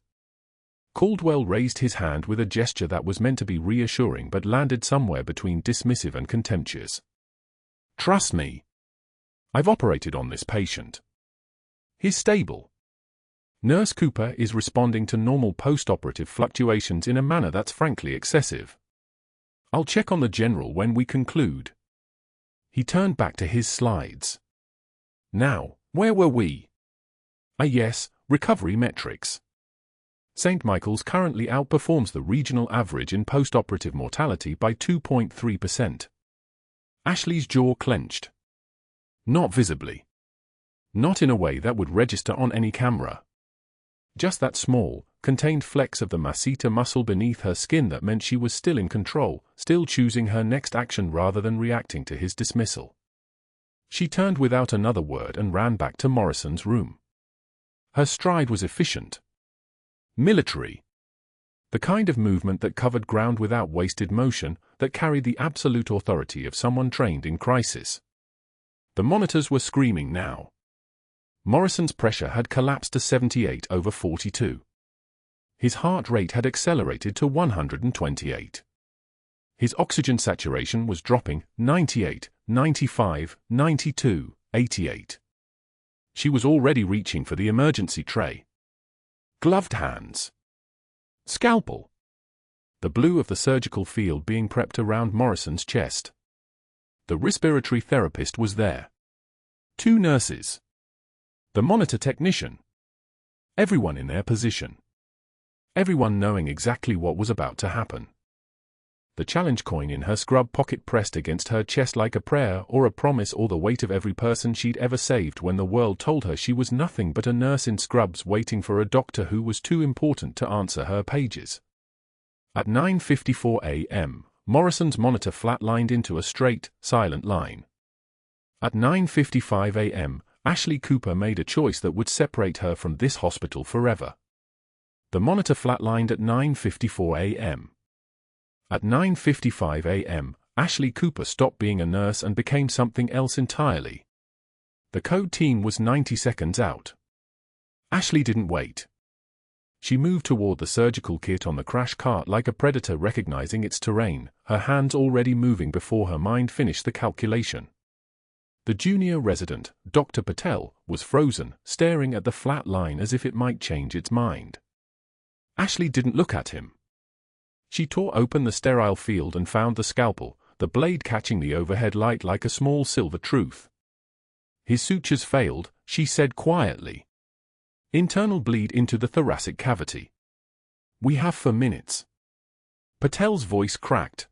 Caldwell raised his hand with a gesture that was meant to be reassuring but landed somewhere between dismissive and contemptuous. "Trust me. I've operated on this patient. He's stable. Nurse Cooper is responding to normal post-operative fluctuations in a manner that's frankly excessive. I'll check on the general when we conclude." He turned back to his slides. "Now, where were we?" Yes, recovery metrics. St. Michael's currently outperforms the regional average in post-operative mortality by 2.3%. Ashley's jaw clenched. Not visibly. Not in a way that would register on any camera. Just that small, contained flex of the masseter muscle beneath her skin that meant she was still in control, still choosing her next action rather than reacting to his dismissal. She turned without another word and ran back to Morrison's room. Her stride was efficient. Military. The kind of movement that covered ground without wasted motion, that carried the absolute authority of someone trained in crisis. The monitors were screaming now. Morrison's pressure had collapsed to 78/42. His heart rate had accelerated to 128. His oxygen saturation was dropping, 98, 95, 92, 88. She was already reaching for the emergency tray. Gloved hands. Scalpel. The blue of the surgical field being prepped around Morrison's chest. The respiratory therapist was there. 2 nurses. The monitor technician. Everyone in their position. Everyone knowing exactly what was about to happen. The challenge coin in her scrub pocket pressed against her chest like a prayer or a promise, or the weight of every person she'd ever saved when the world told her she was nothing but a nurse in scrubs waiting for a doctor who was too important to answer her pages. At 9:54 a.m., Morrison's monitor flatlined into a straight, silent line. At 9:55 a.m., Ashley Cooper made a choice that would separate her from this hospital forever. The monitor flatlined at 9:54 a.m. At 9:55 a.m., Ashley Cooper stopped being a nurse and became something else entirely. The code team was 90 seconds out. Ashley didn't wait. She moved toward the surgical kit on the crash cart like a predator recognizing its terrain, her hands already moving before her mind finished the calculation. The junior resident, Dr. Patel, was frozen, staring at the flat line as if it might change its mind. Ashley didn't look at him. She tore open the sterile field and found the scalpel, the blade catching the overhead light like a small silver truth. His sutures failed, she said quietly. Internal bleed into the thoracic cavity. We have for minutes. Patel's voice cracked.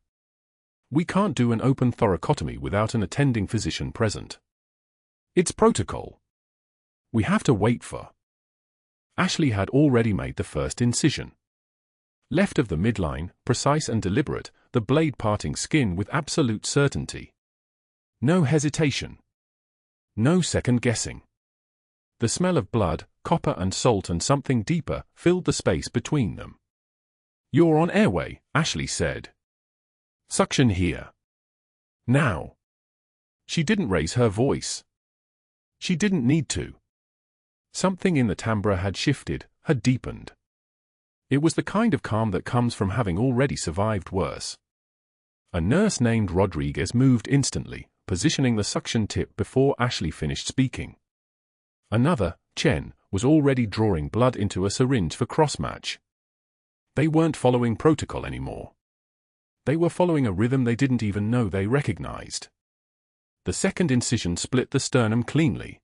We can't do an open thoracotomy without an attending physician present. It's protocol. We have to wait for. Ashley had already made the first incision. Left of the midline, precise and deliberate, the blade parting skin with absolute certainty. No hesitation. No second guessing. The smell of blood, copper and salt and something deeper, filled the space between them. You're on airway, Ashley said. Suction here. Now. She didn't raise her voice. She didn't need to. Something in the timbre had shifted, had deepened. It was the kind of calm that comes from having already survived worse. A nurse named Rodriguez moved instantly, positioning the suction tip before Ashley finished speaking. Another, Chen, was already drawing blood into a syringe for crossmatch. They weren't following protocol anymore. They were following a rhythm they didn't even know they recognized. The second incision split the sternum cleanly.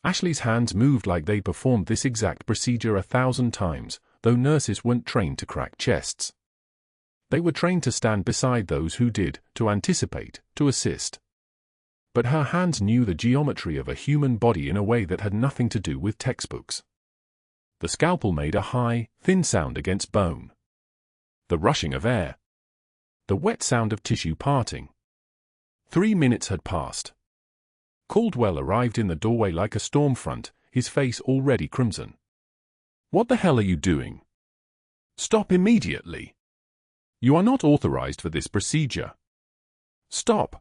Ashley's hands moved like they performed this exact procedure 1,000 times, though nurses weren't trained to crack chests. They were trained to stand beside those who did, to anticipate, to assist. But her hands knew the geometry of a human body in a way that had nothing to do with textbooks. The scalpel made a high, thin sound against bone. The rushing of air. The wet sound of tissue parting. 3 minutes had passed. Caldwell arrived in the doorway like a storm front, his face already crimson. What the hell are you doing? Stop immediately. You are not authorized for this procedure. Stop.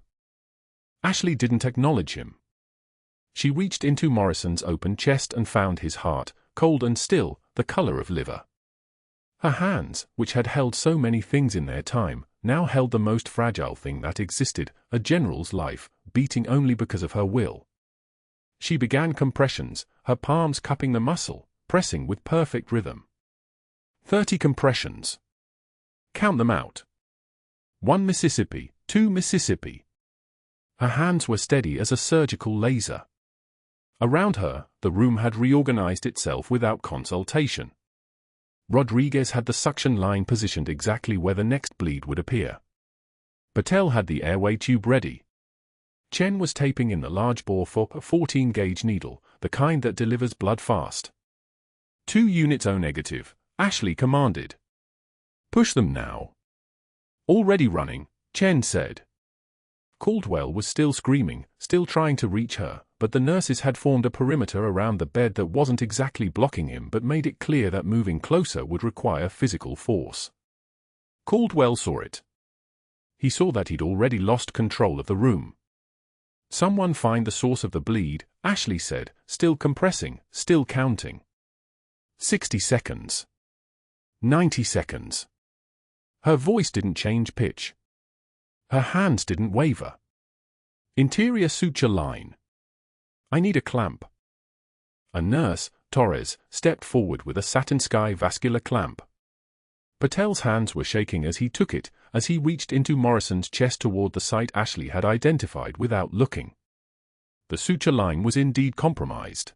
Ashley didn't acknowledge him. She reached into Morrison's open chest and found his heart, cold and still, the color of liver. Her hands, which had held so many things in their time, now held the most fragile thing that existed, a general's life, beating only because of her will. She began compressions, her palms cupping the muscle, pressing with perfect rhythm. 30 compressions. Count them out. 1 Mississippi, 2 Mississippi. Her hands were steady as a surgical laser. Around her, the room had reorganized itself without consultation. Rodriguez had the suction line positioned exactly where the next bleed would appear. Patel had the airway tube ready. Chen was taping in the large bore for a 14-gauge needle, the kind that delivers blood fast. 2 units O negative, Ashley commanded. Push them now. Already running, Chen said. Caldwell was still screaming, still trying to reach her, but the nurses had formed a perimeter around the bed that wasn't exactly blocking him but made it clear that moving closer would require physical force. Caldwell saw it. He saw that he'd already lost control of the room. Someone find the source of the bleed, Ashley said, still compressing, still counting. 60 seconds. 90 seconds. Her voice didn't change pitch. Her hands didn't waver. Interior suture line. I need a clamp. A nurse, Torres, stepped forward with a satin sky vascular clamp. Patel's hands were shaking as he took it, as he reached into Morrison's chest toward the site Ashley had identified without looking. The suture line was indeed compromised.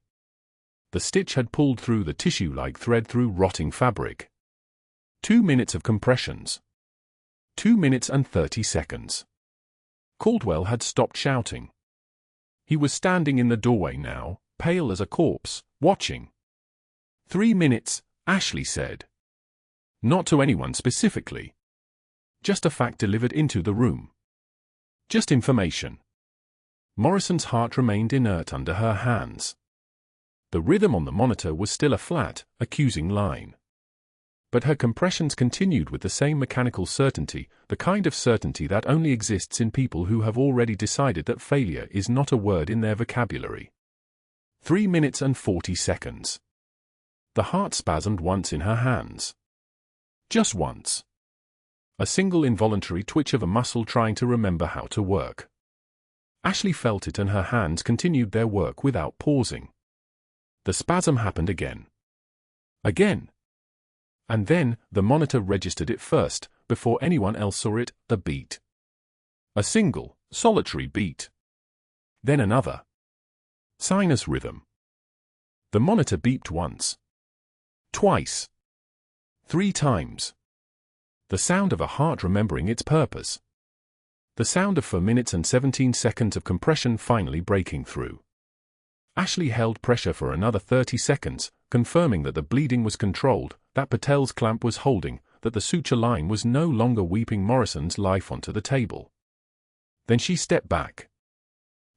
The stitch had pulled through the tissue like thread through rotting fabric. 2 minutes of compressions. 2 minutes and 30 seconds. Caldwell had stopped shouting. He was standing in the doorway now, pale as a corpse, watching. 3 minutes, Ashley said. Not to anyone specifically. Just a fact delivered into the room. Just information. Morrison's heart remained inert under her hands. The rhythm on the monitor was still a flat, accusing line. But her compressions continued with the same mechanical certainty, the kind of certainty that only exists in people who have already decided that failure is not a word in their vocabulary. 3 minutes and 40 seconds. The heart spasmed once in her hands. Just once. A single involuntary twitch of a muscle trying to remember how to work. Ashley felt it and her hands continued their work without pausing. The spasm happened again. Again. And then, the monitor registered it first, before anyone else saw it, the beat. A single, solitary beat. Then another. Sinus rhythm. The monitor beeped once. Twice. 3 times. The sound of a heart remembering its purpose. The sound of 4 minutes and 17 seconds of compression finally breaking through. Ashley held pressure for another 30 seconds, confirming that the bleeding was controlled, that Patel's clamp was holding, that the suture line was no longer weeping Morrison's life onto the table. Then she stepped back.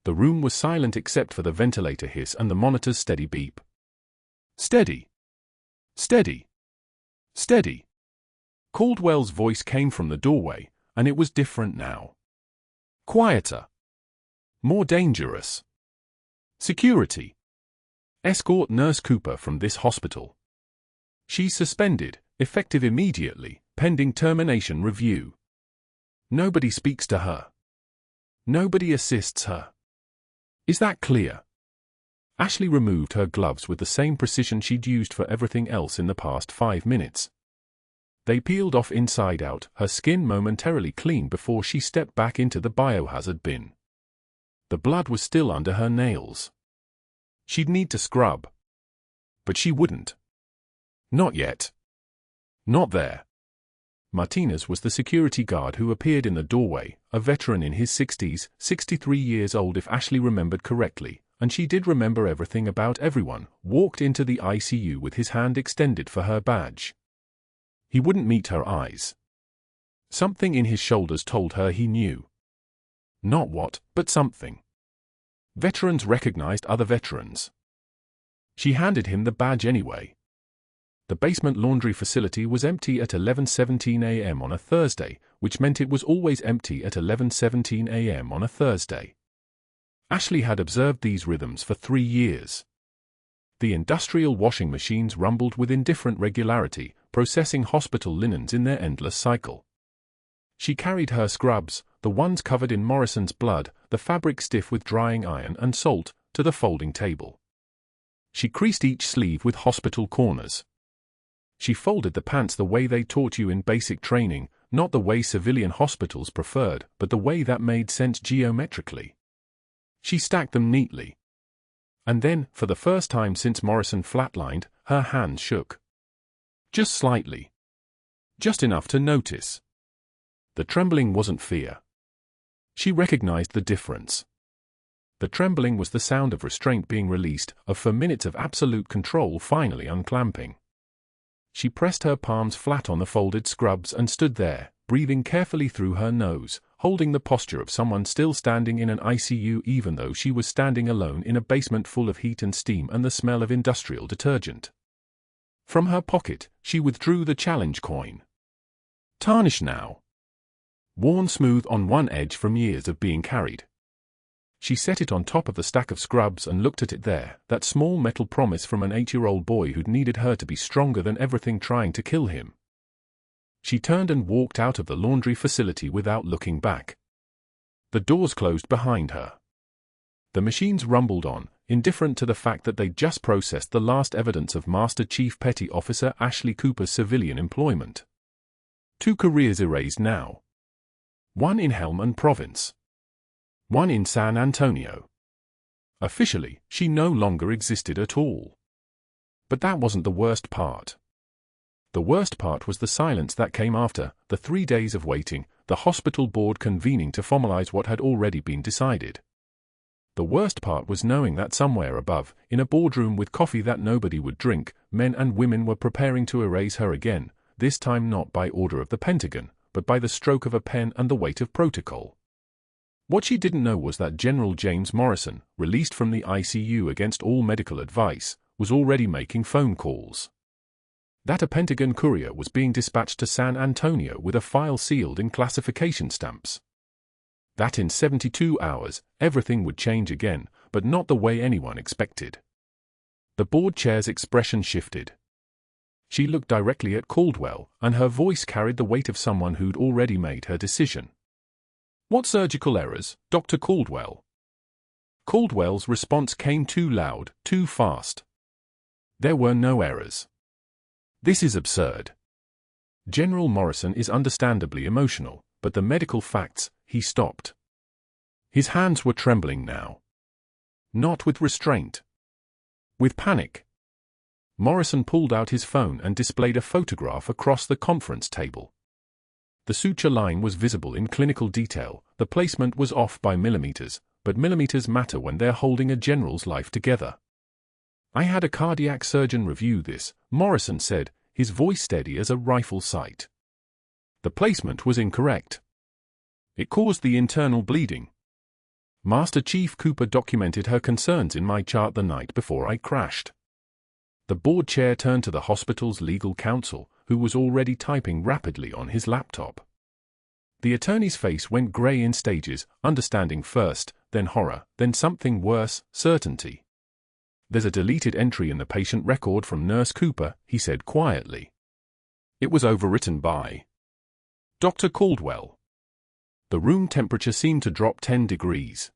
The room was silent except for the ventilator hiss and the monitor's steady beep. Steady. Steady. Steady. Caldwell's voice came from the doorway, and it was different now. Quieter. More dangerous. Security. Escort Nurse Cooper from this hospital. She's suspended, effective immediately, pending termination review. Nobody speaks to her. Nobody assists her. Is that clear? Ashley removed her gloves with the same precision she'd used for everything else in the past 5 minutes. They peeled off inside out, her skin momentarily clean before she stepped back into the biohazard bin. The blood was still under her nails. She'd need to scrub. But she wouldn't. Not yet. Not there. Martinez was the security guard who appeared in the doorway, a veteran in his 60s, 63 years old if Ashley remembered correctly, and she did remember everything about everyone, walked into the ICU with his hand extended for her badge. He wouldn't meet her eyes. Something in his shoulders told her he knew. Not what, but something. Veterans recognized other veterans. She handed him the badge anyway. The basement laundry facility was empty at 11:17 a.m. on a Thursday, which meant it was always empty at 11:17 a.m. on a Thursday. Ashley had observed these rhythms for 3 years. The industrial washing machines rumbled with indifferent regularity, processing hospital linens in their endless cycle. She carried her scrubs, the ones covered in Morrison's blood, the fabric stiff with drying iron and salt, to the folding table. She creased each sleeve with hospital corners. She folded the pants the way they taught you in basic training, not the way civilian hospitals preferred, but the way that made sense geometrically. She stacked them neatly. And then, for the first time since Morrison flatlined, her hands shook. Just slightly. Just enough to notice. The trembling wasn't fear. She recognized the difference. The trembling was the sound of restraint being released, of 4 minutes of absolute control finally unclamping. She pressed her palms flat on the folded scrubs and stood there, breathing carefully through her nose, holding the posture of someone still standing in an ICU even though she was standing alone in a basement full of heat and steam and the smell of industrial detergent. From her pocket, she withdrew the challenge coin. Tarnished now. Worn smooth on one edge from years of being carried. She set it on top of the stack of scrubs and looked at it there, that small metal promise from an 8-year-old boy who'd needed her to be stronger than everything trying to kill him. She turned and walked out of the laundry facility without looking back. The doors closed behind her. The machines rumbled on, indifferent to the fact that they'd just processed the last evidence of Master Chief Petty Officer Ashley Cooper's civilian employment. 2 careers erased now. One in Helmand Province. One in San Antonio. Officially, she no longer existed at all. But that wasn't the worst part. The worst part was the silence that came after, the 3 days of waiting, the hospital board convening to formalize what had already been decided. The worst part was knowing that somewhere above, in a boardroom with coffee that nobody would drink, men and women were preparing to erase her again, this time not by order of the Pentagon, but by the stroke of a pen and the weight of protocol. What she didn't know was that General James Morrison, released from the ICU against all medical advice, was already making phone calls. That a Pentagon courier was being dispatched to San Antonio with a file sealed in classification stamps. That in 72 hours, everything would change again, but not the way anyone expected. The board chair's expression shifted. She looked directly at Caldwell, and her voice carried the weight of someone who'd already made her decision. "What surgical errors, Dr. Caldwell?" Caldwell's response came too loud, too fast. "There were no errors. This is absurd." General Morrison is understandably emotional, but the medical facts, he stopped. His hands were trembling now. Not with restraint. With panic. Morrison pulled out his phone and displayed a photograph across the conference table. The suture line was visible in clinical detail, the placement was off by millimeters, but millimeters matter when they're holding a general's life together. "I had a cardiac surgeon review this," Morrison said, his voice steady as a rifle sight. "The placement was incorrect. It caused the internal bleeding. Master Chief Cooper documented her concerns in my chart the night before I crashed." The board chair turned to the hospital's legal counsel, who was already typing rapidly on his laptop. The attorney's face went gray in stages, understanding first, then horror, then something worse, certainty. "There's a deleted entry in the patient record from Nurse Cooper," he said quietly. "It was overwritten by Dr. Caldwell." The room temperature seemed to drop 10 degrees.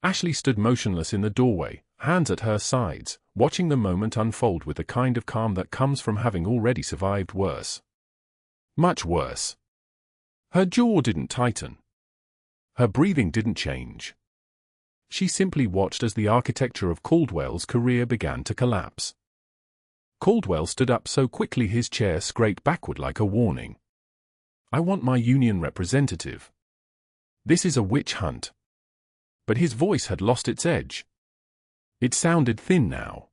Ashley stood motionless in the doorway, hands at her sides, watching the moment unfold with the kind of calm that comes from having already survived worse. Much worse. Her jaw didn't tighten. Her breathing didn't change. She simply watched as the architecture of Caldwell's career began to collapse. Caldwell stood up so quickly his chair scraped backward like a warning. "I want my union representative. This is a witch hunt." But his voice had lost its edge. It sounded thin now.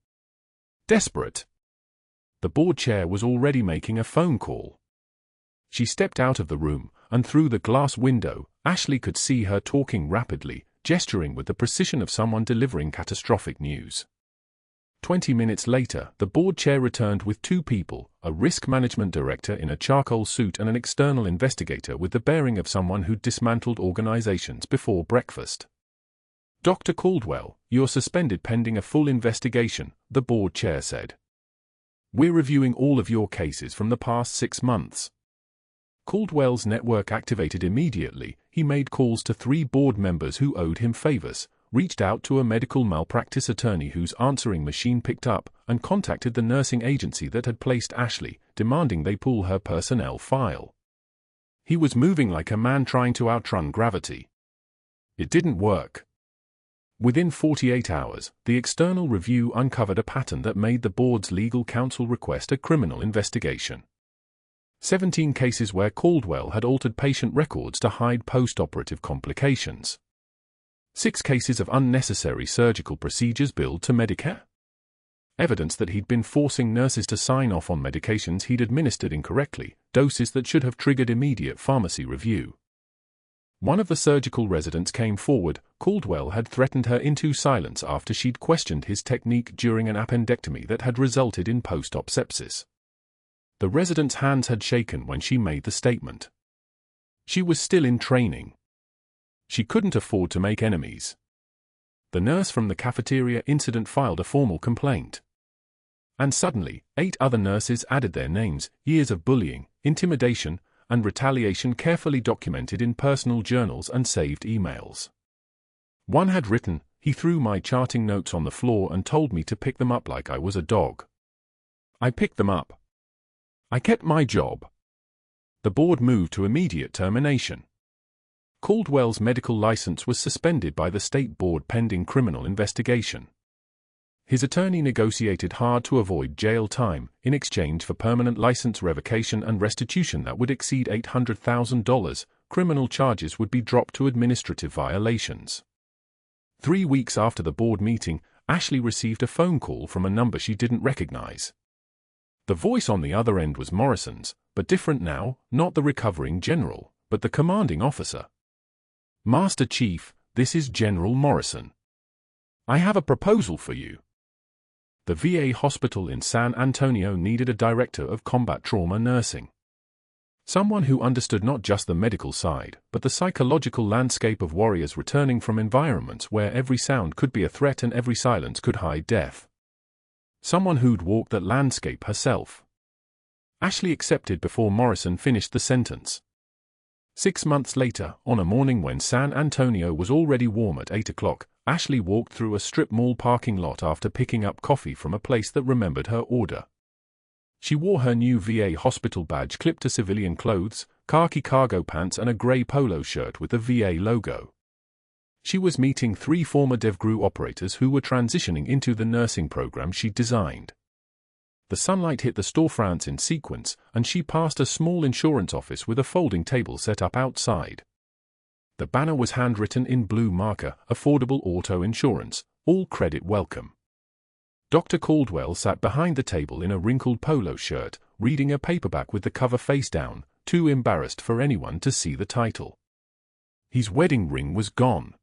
Desperate. The board chair was already making a phone call. She stepped out of the room, and through the glass window, Ashley could see her talking rapidly, gesturing with the precision of someone delivering catastrophic news. 20 minutes later, the board chair returned with two people, a risk management director in a charcoal suit and an external investigator with the bearing of someone who'd dismantled organizations before breakfast. "Dr. Caldwell, you're suspended pending a full investigation," the board chair said. "We're reviewing all of your cases from the past 6 months." Caldwell's network activated immediately. He made calls to 3 board members who owed him favors, reached out to a medical malpractice attorney whose answering machine picked up, and contacted the nursing agency that had placed Ashley, demanding they pull her personnel file. He was moving like a man trying to outrun gravity. It didn't work. Within 48 hours, the external review uncovered a pattern that made the board's legal counsel request a criminal investigation. 17 cases where Caldwell had altered patient records to hide post-operative complications. 6 cases of unnecessary surgical procedures billed to Medicare. Evidence that he'd been forcing nurses to sign off on medications he'd administered incorrectly, doses that should have triggered immediate pharmacy review. One of the surgical residents came forward. Caldwell had threatened her into silence after she'd questioned his technique during an appendectomy that had resulted in post-op sepsis. The resident's hands had shaken when she made the statement. She was still in training. She couldn't afford to make enemies. The nurse from the cafeteria incident filed a formal complaint. And suddenly, 8 other nurses added their names, years of bullying, intimidation, and retaliation carefully documented in personal journals and saved emails. One had written, "He threw my charting notes on the floor and told me to pick them up like I was a dog. I picked them up. I kept my job." The board moved to immediate termination. Caldwell's medical license was suspended by the state board pending criminal investigation. His attorney negotiated hard to avoid jail time, in exchange for permanent license revocation and restitution that would exceed $800,000. Criminal charges would be dropped to administrative violations. 3 weeks after the board meeting, Ashley received a phone call from a number she didn't recognize. The voice on the other end was Morrison's, but different now, not the recovering general, but the commanding officer. "Master Chief, this is General Morrison. I have a proposal for you." The VA hospital in San Antonio needed a director of combat trauma nursing. Someone who understood not just the medical side, but the psychological landscape of warriors returning from environments where every sound could be a threat and every silence could hide death. Someone who'd walked that landscape herself. Ashley accepted before Morrison finished the sentence. 6 months later, on a morning when San Antonio was already warm at 8 o'clock, Ashley walked through a strip mall parking lot after picking up coffee from a place that remembered her order. She wore her new VA hospital badge clipped to civilian clothes, khaki cargo pants and a grey polo shirt with the VA logo. She was meeting 3 former DevGru operators who were transitioning into the nursing program she'd designed. The sunlight hit the storefronts in sequence, and she passed a small insurance office with a folding table set up outside. The banner was handwritten in blue marker, "Affordable Auto Insurance, all credit welcome." Dr. Caldwell sat behind the table in a wrinkled polo shirt, reading a paperback with the cover face down, too embarrassed for anyone to see the title. His wedding ring was gone.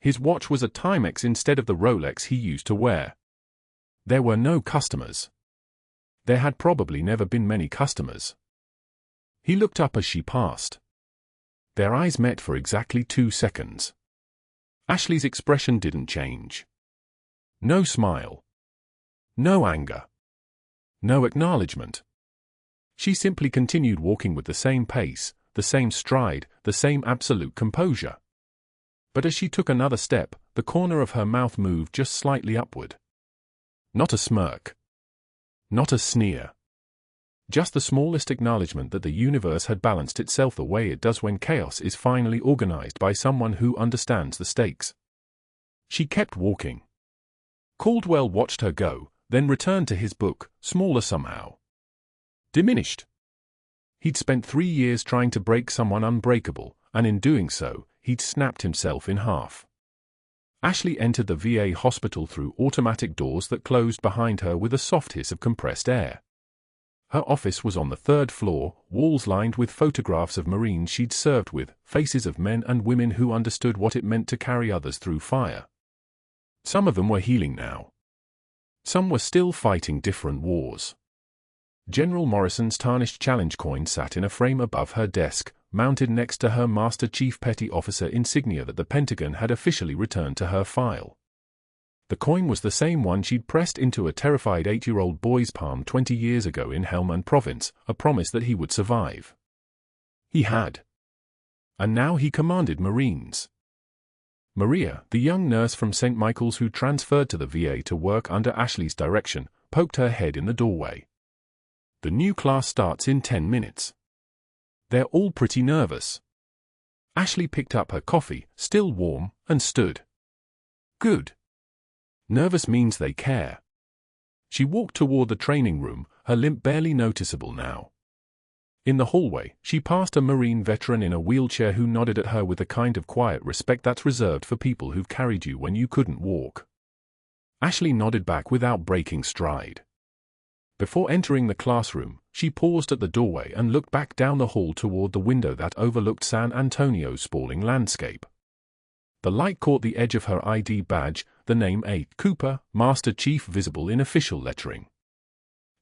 His watch was a Timex instead of the Rolex he used to wear. There were no customers. There had probably never been many customers. He looked up as she passed. Their eyes met for exactly 2 seconds. Ashley's expression didn't change. No smile. No anger. No acknowledgement. She simply continued walking with the same pace, the same stride, the same absolute composure. But as she took another step, the corner of her mouth moved just slightly upward. Not a smirk. Not a sneer. Just the smallest acknowledgement that the universe had balanced itself the way it does when chaos is finally organized by someone who understands the stakes. She kept walking. Caldwell watched her go, then returned to his book, smaller somehow. Diminished. He'd spent 3 years trying to break someone unbreakable, and in doing so, he'd snapped himself in half. Ashley entered the VA hospital through automatic doors that closed behind her with a soft hiss of compressed air. Her office was on the 3rd floor, walls lined with photographs of Marines she'd served with, faces of men and women who understood what it meant to carry others through fire. Some of them were healing now. Some were still fighting different wars. General Morrison's tarnished challenge coin sat in a frame above her desk, mounted next to her Master Chief Petty Officer insignia that the Pentagon had officially returned to her file. The coin was the same one she'd pressed into a terrified 8-year-old boy's palm 20 years ago in Helmand Province, a promise that he would survive. He had. And now he commanded Marines. Maria, the young nurse from St. Michael's who transferred to the VA to work under Ashley's direction, poked her head in the doorway. The new class starts in 10 minutes. They're all pretty nervous. Ashley picked up her coffee, still warm, and stood. Good. Nervous means they care. She walked toward the training room, her limp barely noticeable now. In the hallway, she passed a Marine veteran in a wheelchair who nodded at her with the kind of quiet respect that's reserved for people who've carried you when you couldn't walk. Ashley nodded back without breaking stride. Before entering the classroom, she paused at the doorway and looked back down the hall toward the window that overlooked San Antonio's sprawling landscape. The light caught the edge of her ID badge, the name A. Cooper, Master Chief visible in official lettering.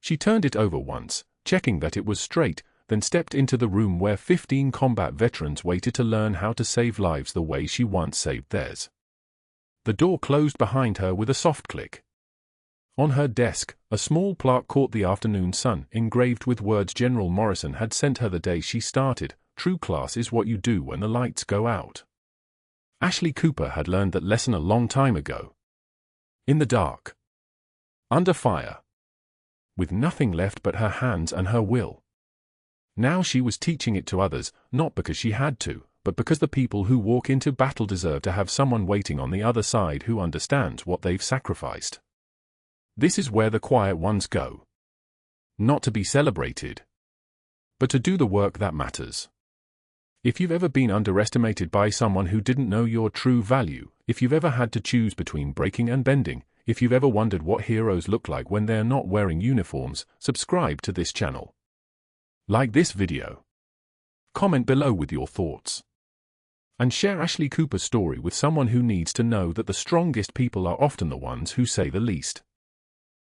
She turned it over once, checking that it was straight, then stepped into the room where 15 combat veterans waited to learn how to save lives the way she once saved theirs. The door closed behind her with a soft click. On her desk, a small plaque caught the afternoon sun, engraved with words General Morrison had sent her the day she started, "True class is what you do when the lights go out." Ashley Cooper had learned that lesson a long time ago. In the dark. Under fire. With nothing left but her hands and her will. Now she was teaching it to others, not because she had to, but because the people who walk into battle deserve to have someone waiting on the other side who understands what they've sacrificed. This is where the quiet ones go. Not to be celebrated, but to do the work that matters. If you've ever been underestimated by someone who didn't know your true value, if you've ever had to choose between breaking and bending, if you've ever wondered what heroes look like when they're not wearing uniforms, subscribe to this channel. Like this video. Comment below with your thoughts. And share Ashley Cooper's story with someone who needs to know that the strongest people are often the ones who say the least.